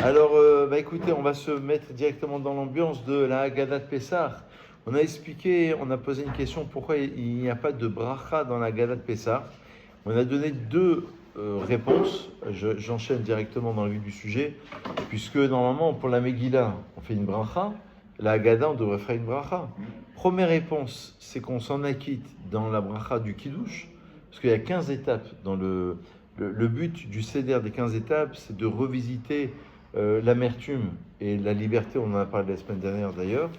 Alors, écoutez, on va se mettre directement dans l'ambiance de la Haggadah de Pessah. On a expliqué, on a posé une question pourquoi il n'y a pas de bracha dans la Haggadah de Pessah. On a donné deux réponses. J'enchaîne directement dans le vif du sujet, puisque normalement, pour la Megillah, on fait une bracha. La Haggadah, on devrait faire une bracha. Première réponse, c'est qu'on s'en acquitte dans la bracha du Kiddush, parce qu'il y a 15 étapes dans le but du Seder des 15 étapes, c'est de revisiter l'amertume et la liberté, on en a parlé la semaine dernière d'ailleurs.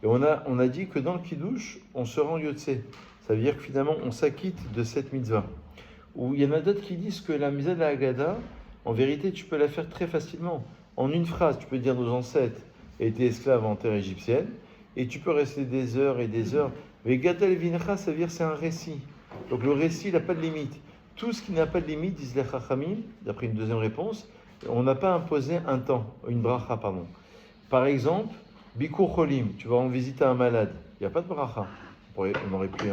Et on a dit que dans le Kiddush, on se rend Yotse. Ça veut dire que finalement, on s'acquitte de cette mitzvah. Ou il y en a d'autres qui disent que la mitzvah de la Haggadah, en vérité, tu peux la faire très facilement. En une phrase, tu peux dire nos ancêtres étaient esclaves en terre égyptienne, et tu peux rester des heures et des heures. Mais Gadal Vincha, ça veut dire c'est un récit. Donc le récit, il n'a pas de limite. Tout ce qui n'a pas de limite, disent les Chachamim, d'après une deuxième réponse, on n'a pas imposé un temps, une bracha, pardon. Par exemple, Bikur Cholim, tu vas en visiter un malade, il n'y a pas de bracha. On aurait pu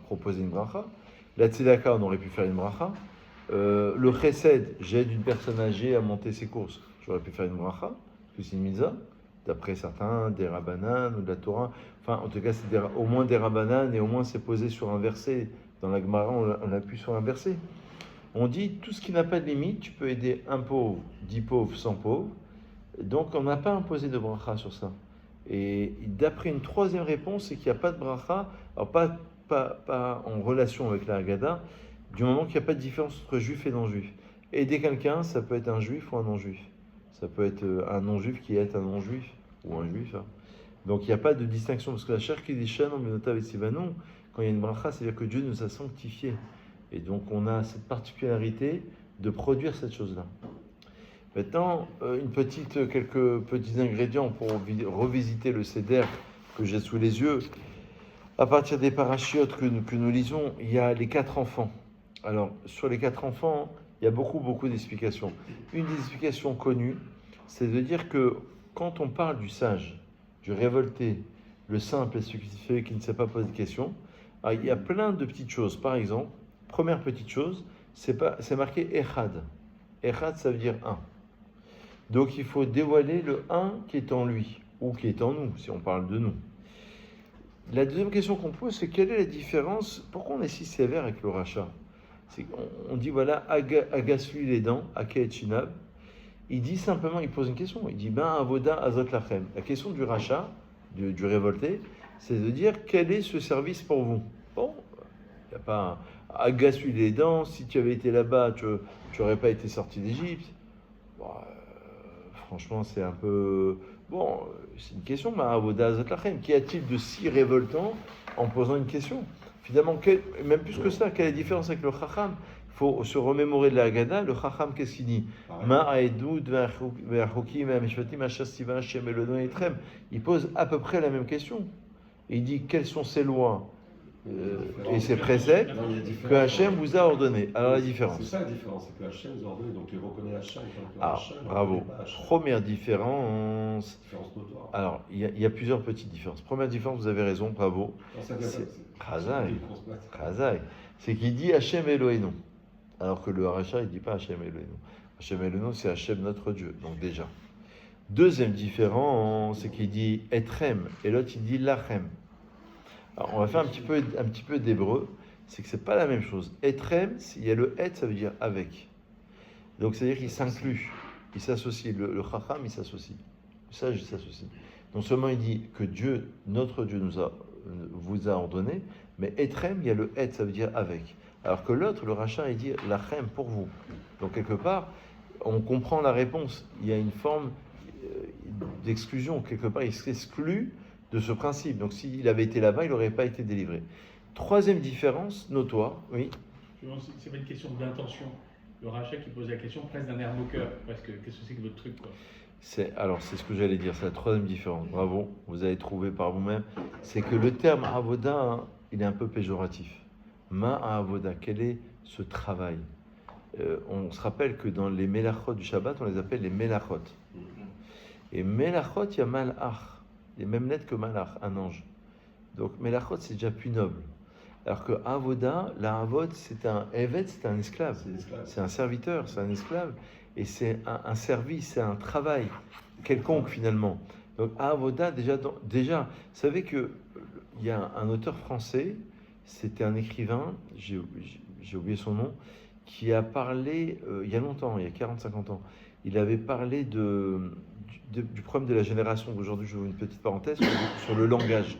proposer une bracha. La Tzedaka, on aurait pu faire une bracha. Le Chesed, j'aide une personne âgée à monter ses courses, j'aurais pu faire une bracha, parce que c'est une mitzvah. D'après certains, des Rabbanan ou de la Torah. Enfin, en tout cas, c'est au moins des Rabbanan et au moins c'est posé sur un verset. Dans la Gemara, on appuie sur un verset. On dit tout ce qui n'a pas de limite, tu peux aider un pauvre, 10 pauvres, 100 pauvres. Donc on n'a pas imposé de bracha sur ça. Et d'après une troisième réponse, c'est qu'il n'y a pas de bracha, alors pas en relation avec la Haggadah, du moment qu'il n'y a pas de différence entre juif et non-juif. Aider quelqu'un, ça peut être un juif ou un non-juif. Ça peut être un non-juif qui est un non-juif, ou un juif. Hein. Donc il n'y a pas de distinction, parce que la Cher Kiddushan, quand il y a une bracha, c'est-à-dire que Dieu nous a sanctifiés. Et donc on a cette particularité de produire cette chose-là. Maintenant, quelques petits ingrédients pour revisiter le Seder que j'ai sous les yeux. À partir des parachiotes que nous lisons, il y a les 4 enfants. Alors, sur les 4 enfants, il y a beaucoup d'explications. Une des explications connues, c'est de dire que quand on parle du sage, du révolté, le simple et celui qui ne sait pas poser de questions, il y a plein de petites choses. Par exemple, première petite chose, c'est marqué Echad. Echad, ça veut dire un. Donc il faut dévoiler le un qui est en lui, ou qui est en nous, si on parle de nous. La deuxième question qu'on pose, c'est quelle est la différence, pourquoi on est si sévère avec le rachat? On dit voilà, agasse-lui les dents, Ake Chinab. Il dit simplement, il pose une question, il dit avoda azot lachem. La question du rachat, du révolté, c'est de dire quel est ce service pour vous. Bon, il n'y a pas agasse-lui les dents, si tu avais été là-bas, tu n'aurais pas été sorti d'Égypte. Bon, franchement, c'est un peu... Bon, c'est une question, avoda azot lachem. Qu'y a-t-il de si révoltant en posant une question? Finalement, même plus que ça, quelle est la différence avec le Chacham? Il faut se remémorer de la Haggadah. Le Chacham, qu'est-ce qu'il dit? Il pose à peu près la même question. Il dit quelles sont ses lois et ses préceptes que Hachem vous a ordonné. Alors la différence. C'est ça la différence, c'est que Hachem vous a ordonné, donc il reconnaît Hachem. Alors, bravo. Première différence. Différence notoire. Alors, il y a plusieurs petites différences. Première différence, vous avez raison, bravo. Chazai. C'est qu'il dit Hachem Eloheinu. Alors que le Haracha, il ne dit pas Hachem Eloheinu. Hachem Eloheinu, c'est Hachem notre Dieu. Donc déjà. Deuxième différence, c'est qu'il dit Etrem. Et l'autre, il dit Lachem. Alors, on va faire un petit peu d'hébreu. C'est que c'est pas la même chose. Etrem, il y a le et, ça veut dire avec. Donc, c'est-à-dire qu'il s'inclut. Il s'associe. Le Chacham, il s'associe. Le sage, il s'associe. Non seulement il dit que Dieu, notre Dieu, vous a ordonné, mais Etrem, il y a le et, ça veut dire avec. Alors que l'autre, le rachat, il dit lachem pour vous. Donc quelque part, on comprend la réponse. Il y a une forme d'exclusion. Quelque part, il s'exclut de ce principe. Donc s'il avait été là-bas, il n'aurait pas été délivré. Troisième différence notoire, oui. C'est pas une question d'intention. Le rachat qui pose la question presque d'un air moqueur. Parce que qu'est-ce que c'est que votre truc, quoi? C'est ce que j'allais dire, c'est la troisième différence. Bravo, vous avez trouvé par vous-même. C'est que le terme avoda, il est un peu péjoratif. Avoda, quel est ce travail? On se rappelle que dans les melachot du Shabbat, on les appelle les melachot. Et melachot, il y a malach, les mêmes lettres que malach, un ange. Donc melachot, c'est déjà plus noble. Alors que avoda, la avod, c'est un evet, c'est un esclave. C'est un serviteur, c'est un esclave. et c'est un service, c'est un travail quelconque finalement. Donc Avoda, déjà, vous savez que il y a un auteur français, c'était un écrivain, j'ai oublié son nom, qui a parlé il y a longtemps, il y a 40-50 ans, il avait parlé du problème de la génération d'aujourd'hui. Je vous une petite parenthèse sur le langage.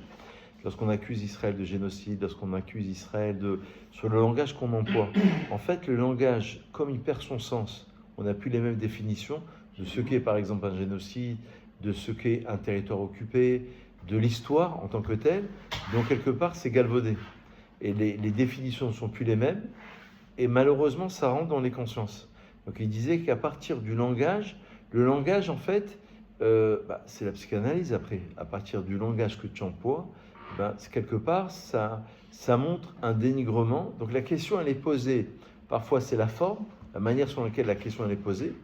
Lorsqu'on accuse Israël de génocide, lorsqu'on accuse Israël sur le langage qu'on emploie. En fait, le langage, comme il perd son sens, on n'a plus les mêmes définitions de ce qu'est par exemple un génocide, de ce qu'est un territoire occupé, de l'histoire en tant que telle. Donc quelque part, c'est galvaudé. Et les définitions ne sont plus les mêmes. Et malheureusement, ça rentre dans les consciences. Donc il disait qu'à partir du langage, le langage en fait, c'est la psychanalyse après. À partir du langage que tu emploies, quelque part, ça montre un dénigrement. Donc la question, elle est posée. Parfois, c'est la forme, la manière sur laquelle la question elle est posée.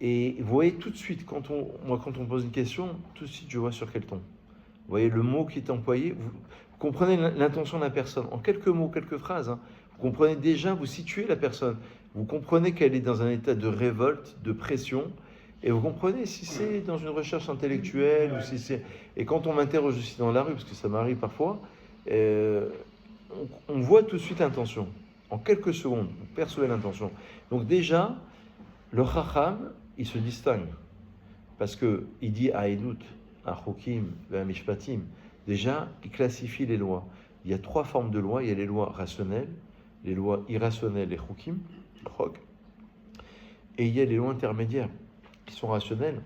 Et vous voyez tout de suite, quand on pose une question, tout de suite, je vois sur quel ton. Vous voyez le mot qui est employé, vous comprenez l'intention de la personne. En quelques mots, quelques phrases, hein, vous comprenez déjà, vous situez la personne. Vous comprenez qu'elle est dans un état de révolte, de pression. Et vous comprenez si c'est dans une recherche intellectuelle ou si c'est... Et quand on m'interroge aussi dans la rue, parce que ça m'arrive parfois, on voit tout de suite l'intention. En quelques secondes, vous percevez l'intention. Donc déjà, le Chacham, il se distingue. Parce qu'il dit à Edut, à Chokim, à Mishpatim, déjà, il classifie les lois. Il y a 3 formes de lois. Il y a les lois rationnelles, les lois irrationnelles, les Chokim, Chok, et il y a les lois intermédiaires, qui sont rationnelles,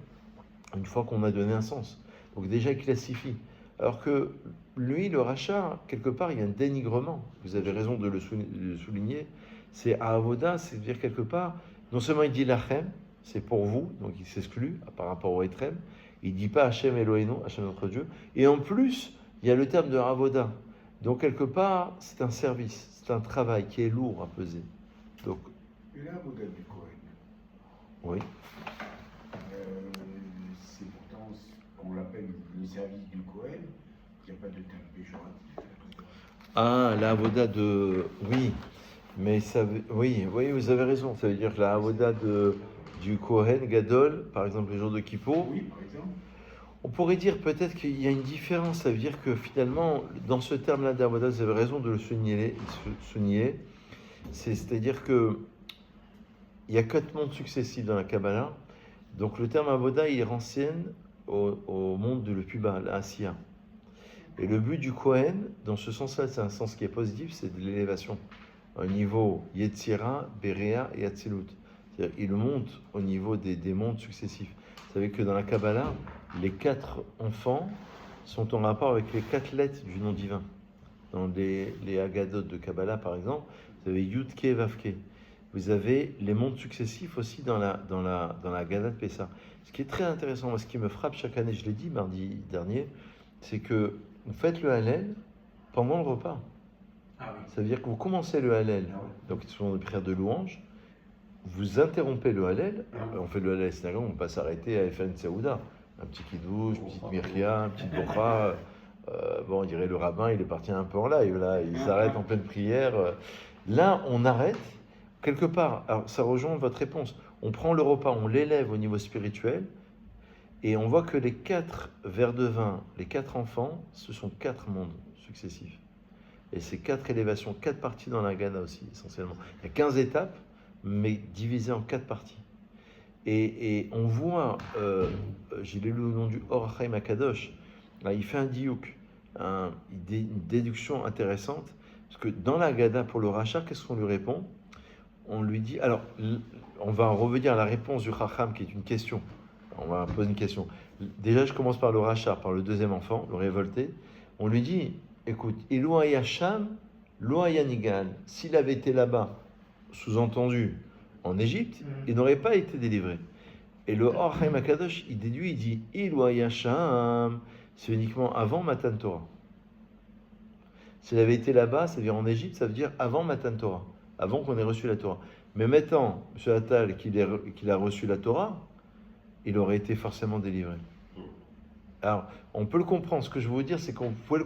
une fois qu'on a donné un sens. Donc déjà, il classifie. Alors que lui, le rachat, quelque part, il y a un dénigrement. Vous avez raison de le souligner. C'est Avoda, c'est-à-dire quelque part, non seulement il dit Lachem, c'est pour vous, donc il s'exclut par rapport au Etrem, il ne dit pas Hachem Eloheinu, Hachem notre Dieu, et en plus, il y a le terme de Avoda. Donc quelque part, c'est un service, c'est un travail qui est lourd à peser. Donc, Et là, Avoda du Kohen, oui. c'est pourtant, on l'appelle le service du Kohen, il n'y a pas de terme péjoratif. Ah, la Avoda de... Oui, mais ça veut... Oui, vous avez raison. Ça veut dire que la Avoda du Kohen Gadol, par exemple le jour de Kippour, Oui, par exemple. on pourrait dire peut-être qu'il y a une différence. Ça veut dire que finalement, dans ce terme-là d'Avoda, vous avez raison de le souligner. C'est-à-dire que il y a 4 mondes successifs dans la Kabbalah. Donc le terme Avoda, il renseigne au monde de le plus bas, la Asiya. Et le but du Kohen, dans ce sens-là, c'est un sens qui est positif, c'est de l'élévation. Au niveau Yetzira, Berea et Atzilut. C'est-à-dire, il monte au niveau des mondes successifs. Vous savez que dans la Kabbalah, les 4 enfants sont en rapport avec les 4 lettres du nom divin. Dans les Agadot de Kabbalah, par exemple, vous avez Yud-Ke, Vav-Ke. Vous avez les mondes successifs aussi dans la Haggadah de Pessah. Ce qui est très intéressant, moi, ce qui me frappe chaque année, je l'ai dit mardi dernier, c'est que vous faites le Hallel pendant le repas. Ah oui. Ça veut dire que vous commencez le Hallel, Ah oui. donc ce sont des prières de louange, vous interrompez le Hallel, on fait le Hallel synagogue, on ne va pas s'arrêter à faire une Seouda, un petit kidouche, une petite mirya, une petite bokha. On dirait le rabbin, il est parti un peu en live, là, il s'arrête en pleine prière. Là, on arrête, quelque part, alors ça rejoint votre réponse, on prend le repas, on l'élève au niveau spirituel, et on voit que les 4 verres de vin, les 4 enfants, ce sont 4 mondes successifs. Et c'est 4 élévations, 4 parties dans la Haggadah aussi, essentiellement. Il y a 15 étapes, mais divisées en 4 parties. Et on voit, j'ai lu le nom du Or HaChaim HaKadosh, là, il fait un diouk, une déduction intéressante, parce que dans la Haggadah, pour le rachat, qu'est-ce qu'on lui répond? On lui dit, alors, on va revenir à la réponse du Chacham, qui est une question. On va poser une question. Déjà, je commence par le rachat, par le deuxième enfant, le révolté. On lui dit, écoute, Elo Hayasham, Lo Hayanigal. S'il avait été là-bas, sous-entendu, en Égypte, il n'aurait pas été délivré. Et le Or HaChaim HaKadosh, il déduit, il dit, Elo Hayasham, c'est uniquement avant Matan Torah. S'il avait été là-bas, ça veut dire en Égypte, ça veut dire avant Matan Torah, avant qu'on ait reçu la Torah. Mais maintenant, M. Attal, qu'il a reçu la Torah, il aurait été forcément délivré. Alors, on peut le comprendre. Ce que je veux vous dire, c'est qu'on peut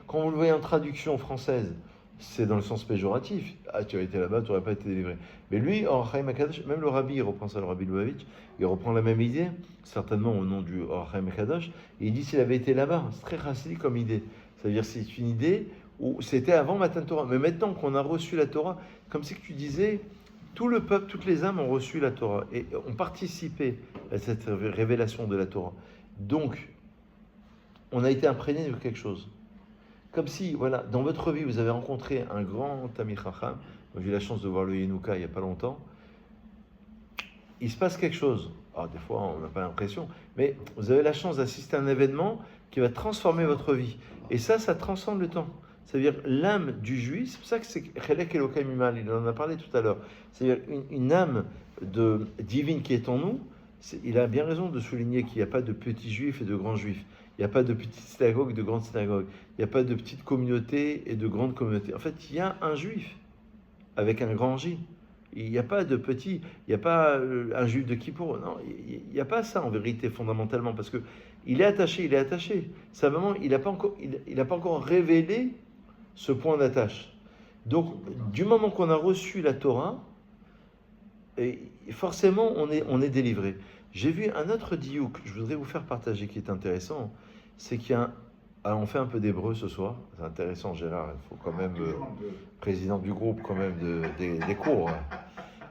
quand vous le voyez en traduction française, c'est dans le sens péjoratif. Ah, tu as été là-bas, tu n'aurais pas été délivré. Mais lui, Or Chaim Akadosh, même le rabbi, il reprend ça, le rabbi Lubavitch, il reprend la même idée, certainement au nom du Or Chaim Akadosh, et il dit s'il avait été là-bas. C'est très chassidique comme idée. C'est-à-dire c'est une idée où c'était avant Matan Torah. Mais maintenant qu'on a reçu la Torah, comme si que tu disais, tout le peuple, toutes les âmes ont reçu la Torah et ont participé à cette révélation de la Torah. Donc, on a été imprégné de quelque chose. Comme si, voilà, dans votre vie, vous avez rencontré un grand Talmid Chacham. Moi, j'ai eu la chance de voir le Yenouka il n'y a pas longtemps. Il se passe quelque chose. Alors, des fois, on n'a pas l'impression, mais vous avez la chance d'assister à un événement qui va transformer votre vie. Et ça transcende le temps. C'est-à-dire l'âme du juif, c'est pour ça que c'est Chelek Elokai Mimal, il en a parlé tout à l'heure. C'est-à-dire une âme divine qui est en nous. Il a bien raison de souligner qu'il n'y a pas de petits juifs et de grands juifs. Il n'y a pas de petites synagogues et de grandes synagogues. Il n'y a pas de petites communautés et de grandes communautés. En fait, il y a un juif avec un grand J. Il n'y a pas de petit, il n'y a pas un juif de Kippour. Non, il n'y a pas ça en vérité fondamentalement, parce que il est attaché. Simplement, il n'a pas encore révélé ce point d'attache. Donc, du moment qu'on a reçu la Torah, et forcément, on est délivré. J'ai vu un autre diouk que je voudrais vous faire partager qui est intéressant. C'est qu'il y a un... Alors, on fait un peu d'hébreu ce soir. C'est intéressant, Gérard. Il faut quand même, président du groupe, quand même, des cours.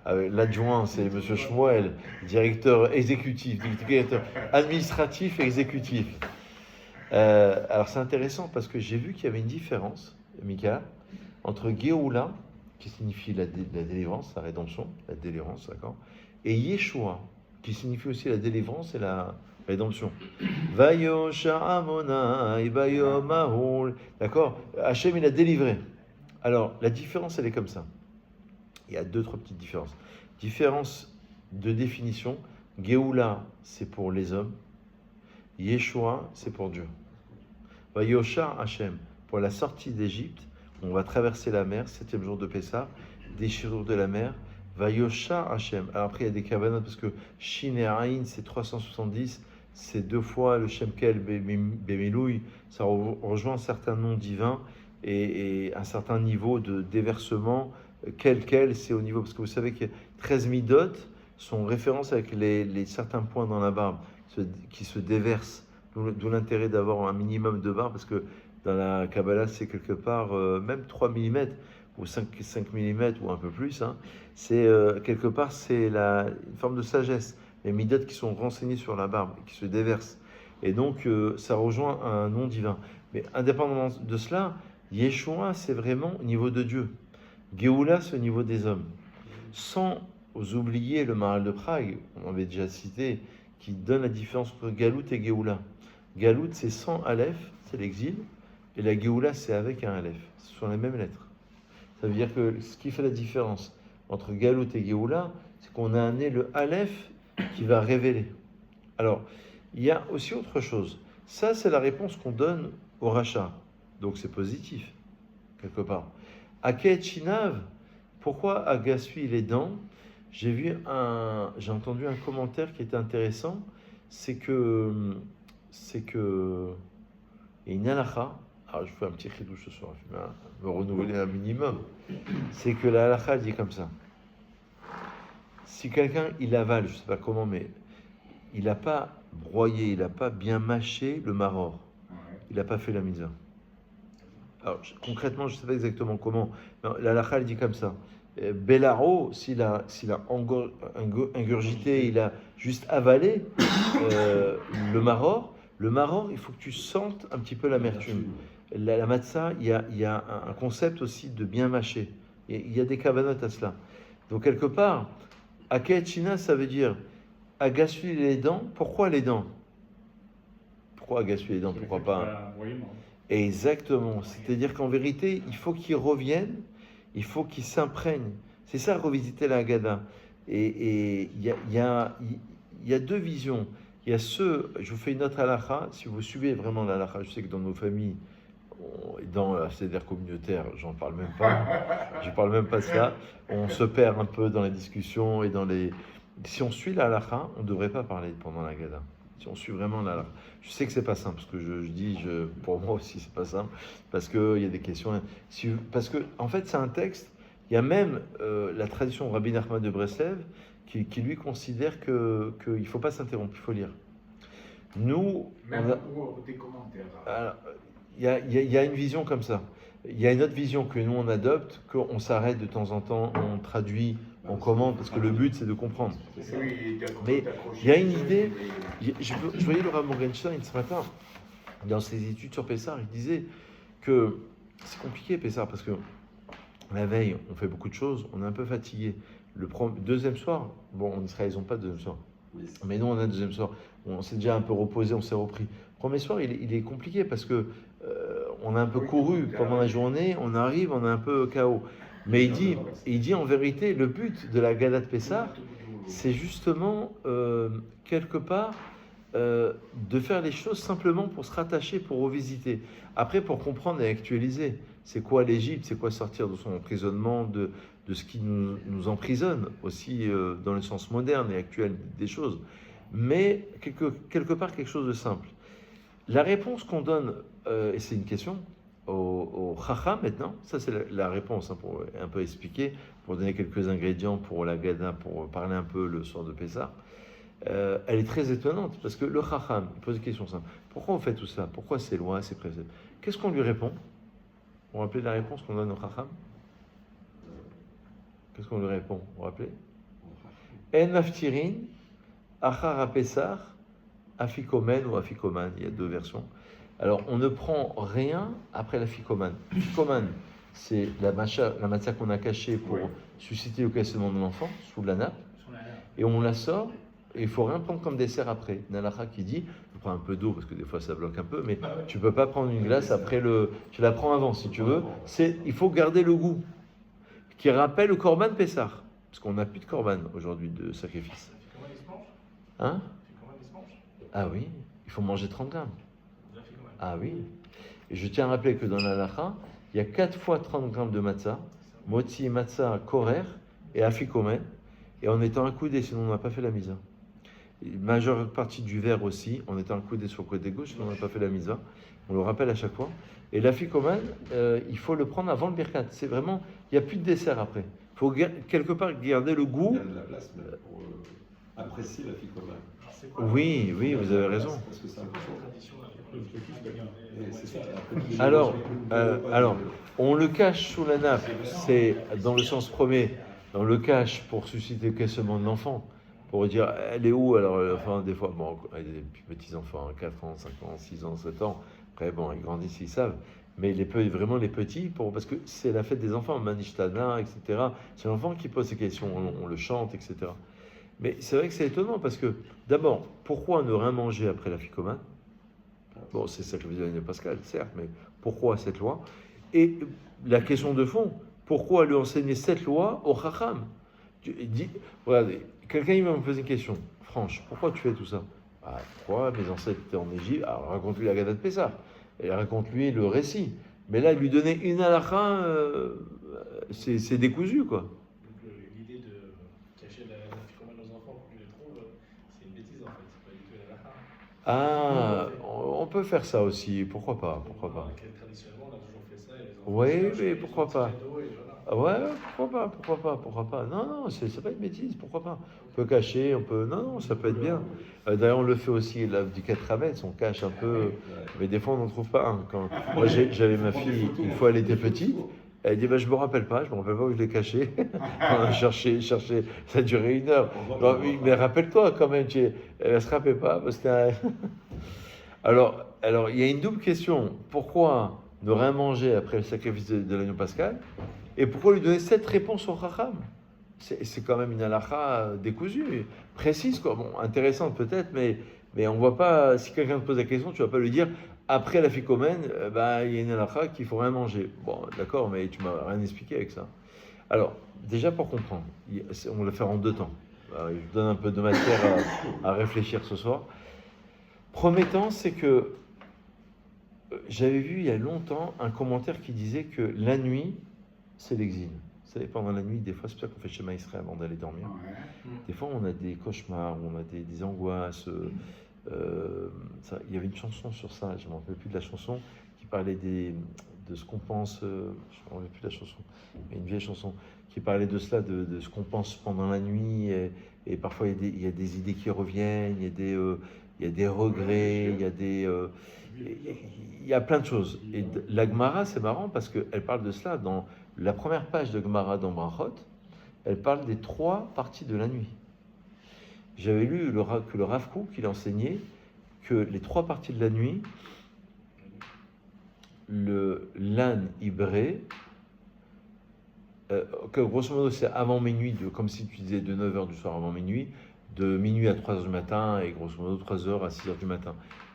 L'adjoint, c'est M. Shmuel, directeur exécutif, directeur administratif et exécutif. Alors, c'est intéressant parce que j'ai vu qu'il y avait une différence, Mika, entre Géoula, qui signifie la délivrance, la rédemption, la délivrance, d'accord, et Yeshua, qui signifie aussi la délivrance et la rédemption. Vayosha Amona, Ibayom Ahul. D'accord, Hachem, il a délivré. Alors, la différence, elle est comme ça. Il y a 2-3 petites différences. Différence de définition. Géoula, c'est pour les hommes. Yeshua, c'est pour Dieu. Vayosha Hachem, pour la sortie d'Égypte, on va traverser la mer, 7e jour de Pessah, déchirure de la mer. Vayosha Hachem. Alors après, il y a des kavanot parce que Shin et Aïn, c'est 370, c'est 2 fois le Shemkel Bemilouï, ça rejoint un certain nom divin et un certain niveau de déversement. Quel, c'est au niveau, parce que vous savez que 13 midot sont en référence avec les certains points dans la barbe qui se déversent, d'où l'intérêt d'avoir un minimum de barbe, parce que dans la Kabbalah, c'est quelque part même 3 mm ou 5 mm ou un peu plus, hein. C'est quelque part, c'est une forme de sagesse, les midot qui sont renseignés sur la barbe, qui se déversent. Et donc, ça rejoint un nom divin. Mais indépendamment de cela, Yeshua, c'est vraiment au niveau de Dieu. Géoula, c'est au niveau des hommes. Sans oublier le Maharal de Prague, on avait déjà cité, qui donne la différence entre Galout et Géoula. Galout, c'est sans Aleph, c'est l'exil, et la Géoula, c'est avec un Aleph. Ce sont les mêmes lettres. Ça veut dire que ce qui fait la différence entre Galout et Géoula, c'est qu'on a amené le Aleph qui va révéler. Alors, il y a aussi autre chose. Ça, c'est la réponse qu'on donne au rachat. Donc, c'est positif, quelque part. Aket Shinav, pourquoi Agasui les dents? J'ai entendu un commentaire qui était intéressant. C'est que il y a une halakha. Alors je fais un petit chidouche ce soir, je vais me renouveler un minimum. C'est que la halakha dit comme ça. Si quelqu'un il avale, je ne sais pas comment, mais il n'a pas broyé, il n'a pas bien mâché le maror, il n'a pas fait la mitzvah. Alors concrètement, je ne sais pas exactement comment, mais la halakha dit comme ça. Belaro, s'il a ingurgité, il a juste avalé le maror, il faut que tu sentes un petit peu l'amertume. La matzah, il y a un concept aussi de bien mâcher. Il y a des kavanotes à cela. Donc quelque part, Aket Shina, ça veut dire agacer les dents. Pourquoi les dents? Pourquoi agacer les dents? Pourquoi pas? Exactement. C'est-à-dire qu'en vérité, il faut qu'ils reviennent, il faut qu'ils s'imprègnent. C'est ça, revisiter la Haggadah. Et il y a 2 visions. Il y a je vous fais une autre halakha, si vous suivez vraiment la halakha, je sais que dans nos familles, dans la CDR communautaire, j'en parle même pas, je parle même pas de ça, on se perd un peu dans la discussion et si on suit la halakha, on ne devrait pas parler pendant la Haggadah. Si on suit vraiment la halakha. Je sais que c'est pas simple, parce que pour moi aussi, c'est pas simple, parce qu'il y a des questions. Parce que, en fait, c'est un texte, il y a même la tradition Rabbi Nachman de Breslev qui lui considère qu'il ne faut pas s'interrompre, il faut lire. Nous, Même pour des commentaires. alors, il y a une vision comme ça. Il y a une autre vision que nous on adopte, qu'on s'arrête de temps en temps, on traduit, on commande, parce que le but c'est de comprendre. Oui, Mais il y a une idée. Je voyais le Rav Morgenstein ce matin, dans ses études sur Pessah, il disait que c'est compliqué Pessah, parce que la veille, on fait beaucoup de choses, on est un peu fatigué. Deuxième soir, bon, en Israël, ils n'ont pas de deuxième soir. Oui. Mais nous, on a un deuxième soir. On s'est déjà un peu reposé, on s'est repris. Premier soir, il est compliqué parce que on a un peu couru pendant la journée, on arrive, on est un peu KO. Mais il dit en vérité, le but de la Gadat Pessah, c'est justement quelque part de faire les choses simplement pour se rattacher, pour revisiter. Après, pour comprendre et actualiser. C'est quoi l'Égypte, c'est quoi sortir de son emprisonnement, de ce qui nous emprisonne aussi dans le sens moderne et actuel des choses. Mais quelque part quelque chose de simple. La réponse qu'on donne, et c'est une question, au Chacham maintenant, ça c'est la réponse hein, pour un peu expliquer, pour donner quelques ingrédients pour la Gada, pour parler un peu le soir de Pessah. Elle est très étonnante parce que le Chacham, il pose une question simple. Pourquoi on fait tout ça? Pourquoi ces lois, ces préceptes? Qu'est-ce qu'on lui répond? Vous vous rappelez de la réponse qu'on donne au Chacham? Qu'est-ce qu'on lui répond? Vous vous rappelez? En maftirin, achar ha-Pesach, afikomen ou afikoman. Il y a deux versions. Alors, on ne prend rien après l'afikoman. Afikoman, c'est la matière qu'on a cachée pour susciter le questionnement de l'enfant, sous la nappe. Et on la sort, et il ne faut rien prendre comme dessert après. Nalacha qui dit, je prends un peu d'eau, parce que des fois ça bloque un peu, mais tu ne peux pas prendre une glace après tu la prends avant si tu veux. Il faut garder le goût, qui rappelle le Korban Pessah. Parce qu'on n'a plus de Korban aujourd'hui, de sacrifice. Hein? Ah oui, il faut manger 30 grammes. Ah oui. Et je tiens à rappeler que dans la halakha, il y a 4 fois 30 grammes de matzah, moti, matzah, korer et afikomen, et en étant accoudé, sinon on n'a pas fait la misa. La majeure partie du verre aussi, en étant accoudé sur le côté gauche, sinon on n'a pas fait la misa. On le rappelle à chaque fois. Et l'afikomen, il faut le prendre avant le birkat. C'est vraiment, il n'y a plus de dessert après. Il faut quelque part garder le goût. Il y a de la place même pour apprécier la ficomane. Oui, vous avez raison. Parce que c'est un peu chaud. Et c'est ça. Alors, on le cache sous la nappe, c'est dans le sens premier, on le cache pour susciter le questionnement de l'enfant, pour dire elle est où alors, enfin des fois, bon, il y a des petits-enfants, 4 ans, 5 ans, 6 ans, 7 ans, après bon, ils grandissent, ils savent, mais vraiment les petits, parce que c'est la fête des enfants, Manishtana, etc. C'est l'enfant qui pose ces questions, on le chante, etc. Mais c'est vrai que c'est étonnant, parce que d'abord, pourquoi ne rien manger après la ficomane? Bon, c'est ça que veut dire Pascal, certes, mais pourquoi cette loi? Et la question de fond, pourquoi lui enseigner cette loi au Chacham? Regardez, quelqu'un il va me poser une question franche, pourquoi tu fais tout ça? Ah, pourquoi mes ancêtres étaient en Égypte? Alors raconte-lui la Gadat Pessah, et raconte-lui le récit. Mais là, lui donner une halakha, c'est décousu, quoi. Donc l'idée de cacher la ficomane aux enfants pour qu'ils les trouvent, c'est une bêtise en fait, c'est pas du tout la halakha. Ah, on peut faire ça aussi, pourquoi pas. Traditionnellement, on a toujours fait ça. Et les enfants Oui, cherchent mais les pourquoi petits pas? cadeaux et voilà. Ah ouais, pourquoi pas. Non, c'est pas une bêtise, pourquoi pas. On peut cacher, non, ça peut être bien. D'ailleurs, on le fait aussi, là, du 4 Hametz, on cache un peu, mais des fois, on n'en trouve pas un. Moi, j'avais ma fille, une fois, elle était petite, elle dit, je me rappelle pas où je l'ai caché. On a cherché, ça a duré 1 heure. Non, mais rappelle-toi quand même, elle se rappelait pas, parce que Alors, il y a une double question. Pourquoi ne rien manger après le sacrifice de l'agneau pascal? Et pourquoi lui donner cette réponse au Chacham? C'est quand même une halakha décousue, précise, quoi. Bon, intéressante peut-être, mais on ne voit pas, si quelqu'un te pose la question, tu ne vas pas lui dire, après la ficomène, il y a une halakha qu'il ne faut rien manger. Bon, d'accord, mais tu ne m'as rien expliqué avec ça. Alors, déjà pour comprendre, on va le faire en 2 temps. Alors, je vous donne un peu de matière à réfléchir ce soir. Premier temps, c'est que j'avais vu il y a longtemps un commentaire qui disait que la nuit, c'est l'exil. Vous savez, pendant la nuit, des fois, c'est pour ça qu'on fait Shema Israël avant d'aller dormir. Des fois, on a des cauchemars, on a des angoisses, Il y avait une chanson sur ça, je ne me rappelle plus de la chanson, qui parlait de ce qu'on pense, je ne me rappelle plus de la chanson, mais une vieille chanson, qui parlait de cela, de ce qu'on pense pendant la nuit, et parfois il y a des idées qui reviennent, il y a des regrets, il y a plein de choses. Et la Gemara, c'est marrant parce qu'elle parle de cela dans la première page de Gemara dans Brachot, elle parle des 3 parties de la nuit. J'avais lu que le Rav Kook, il enseignait que les 3 parties de la nuit, l'âne ibré, que grosso modo c'est avant minuit, comme si tu disais de 9h du soir avant minuit, de minuit à 3h du matin et grosso modo 3h à 6h du matin.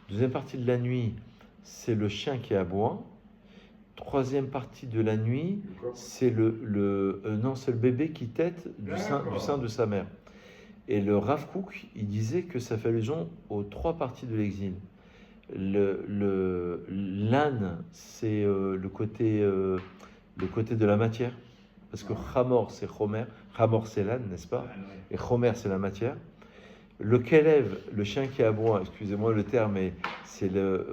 Deuxième partie de la nuit, c'est le chien qui aboie. Troisième partie de la nuit, c'est c'est le bébé qui tète du sein de sa mère. Et le Rav Kook, il disait que ça fait allusion aux 3 parties de l'exil. L'âne, c'est le côté de la matière, parce que Chamor, c'est Chomer, Chamor, c'est l'âne, n'est-ce pas? Et Chomer, c'est la matière. Le Kelev, le chien qui aboie, excusez-moi le terme, mais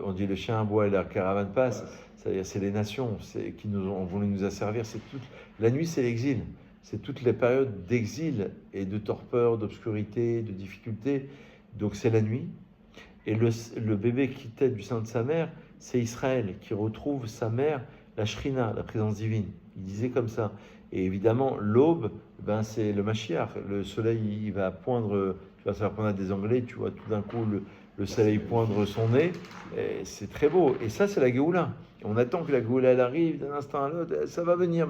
on dit le chien aboie et la caravane passe, c'est-à-dire c'est les nations qui ont voulu nous asservir. La nuit, c'est l'exil. C'est toutes les périodes d'exil et de torpeur, d'obscurité, de difficulté. Donc c'est la nuit. Et le bébé qui tète du sein de sa mère, c'est Israël qui retrouve sa mère, la Shrina, la présence divine. Il disait comme ça. Et évidemment, l'aube, c'est le Mashiach. Le soleil, il va poindre, tu vas faire prendre à des Anglais, tu vois tout d'un coup le soleil poindre son nez. Et c'est très beau. Et ça, c'est la Géoula. On attend que la Géoula elle arrive d'un instant à l'autre, ça va venir.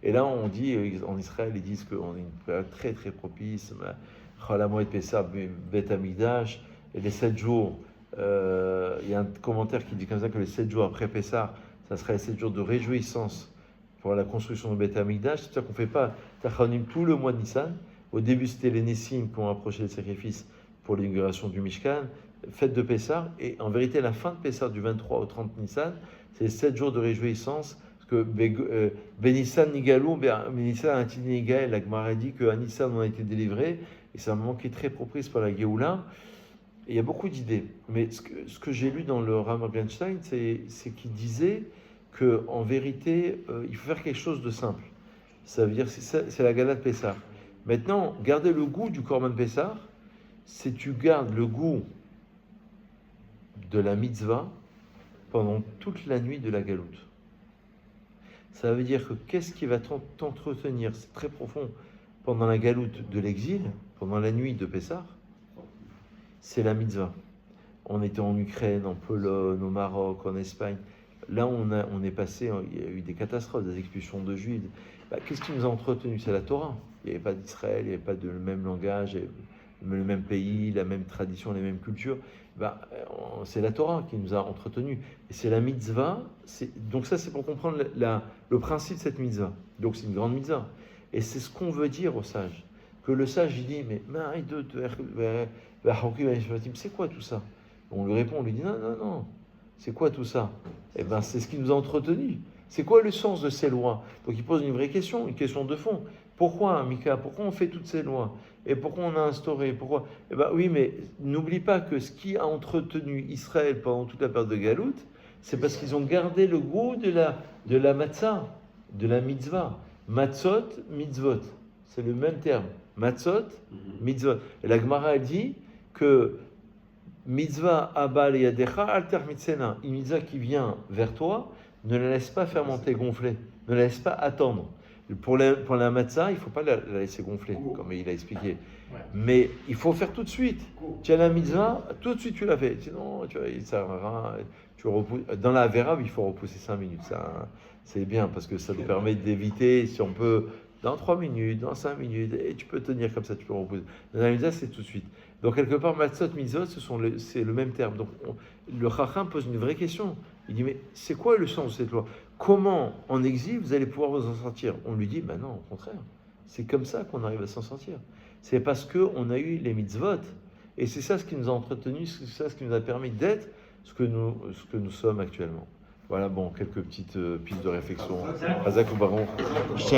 Et là, on dit, en Israël, ils disent qu'on est une période très très propice. Chalamoed Pessah, Bet Hamikdash, et les 7 jours. Il y a un commentaire qui dit comme ça que les 7 jours après Pessah, ça sera les 7 jours de réjouissance pour la construction de Bet Hamikdash. C'est-à-dire qu'on ne fait pas Tachanim tout le mois de Nissan. Au début, c'était les Nessim qui ont approché le sacrifice pour l'inauguration du Mishkan, fête de Pessah. Et en vérité, la fin de Pessah, du 23 au 30 Nissan, c'est les 7 jours de réjouissance. Que Benissan Nigalou, Benissan Antini Nigaël, la Gemara dit qu'à Nissan on a été délivré, et c'est un moment qui est très propice pour la Géoula. Et il y a beaucoup d'idées. Mais ce que j'ai lu dans le Rav Morgenstein, c'est qu'il disait qu'en vérité, il faut faire quelque chose de simple. Ça veut dire que c'est la Gala de Pessah. Maintenant, garder le goût du Korban Pessah, c'est tu gardes le goût de la mitzvah pendant toute la nuit de la galoute. Ça veut dire que qu'est-ce qui va t'entretenir, c'est très profond, pendant la galoute de l'exil, pendant la nuit de Pessah, c'est la mitzvah. On était en Ukraine, en Pologne, au Maroc, en Espagne. Là, on est passé, il y a eu des catastrophes, des expulsions de Juifs. Qu'est-ce qui nous a entretenu? C'est la Torah. Il n'y avait pas d'Israël, il n'y avait pas le même langage, le même pays, la même tradition, les mêmes cultures. C'est la Torah qui nous a entretenus. Et c'est la mitzvah. Donc ça, c'est pour comprendre le principe de cette mitzvah. Donc c'est une grande mitzvah. Et c'est ce qu'on veut dire au sage. Que le sage, il dit, mais c'est quoi tout ça? On lui répond, on lui dit, non. C'est quoi tout ça? Eh bien, c'est ce qui nous a entretenus. C'est quoi le sens de ces lois? Donc il pose une vraie question, une question de fond. Pourquoi, Mika? Pourquoi on fait toutes ces lois? Et pourquoi on a instauré? Pourquoi? Eh bien oui, mais n'oublie pas que ce qui a entretenu Israël pendant toute la période de Galoute, c'est parce qu'ils ont gardé le goût de la matzah, de la mitzvah. Matzot, mitzvot. C'est le même terme. Matzot, mitzvot. Et la Gemara dit que mitzvah abal yadecha alter mitzena. Une mitzvah qui vient vers toi, ne la laisse pas fermenter, gonfler. Ne la laisse pas attendre. Pour la matzah, il ne faut pas la laisser gonfler, comme il a expliqué. Ouais. Mais il faut faire tout de suite. Tu as la mitzvah, tout de suite tu la fais. Sinon, tu repousses. Dans la Avera, il faut repousser 5 minutes. Ça, c'est bien parce que ça nous permet d'éviter, si on peut, dans 3 minutes, dans 5 minutes, et tu peux tenir comme ça, tu peux repousser. Dans la mitzvah, c'est tout de suite. Donc, quelque part, matzot, mitzvot, c'est le même terme. Donc, le Chacham pose une vraie question. Il dit, mais c'est quoi le sens de cette loi? Comment, en exil, vous allez pouvoir vous en sortir? On lui dit, non, au contraire. C'est comme ça qu'on arrive à s'en sortir. C'est parce qu'on a eu les mitzvot. Et c'est ça ce qui nous a entretenus, c'est ça ce qui nous a permis d'être ce que nous sommes actuellement. Voilà, quelques petites pistes de réflexion. Razak ou Baron. Je tiens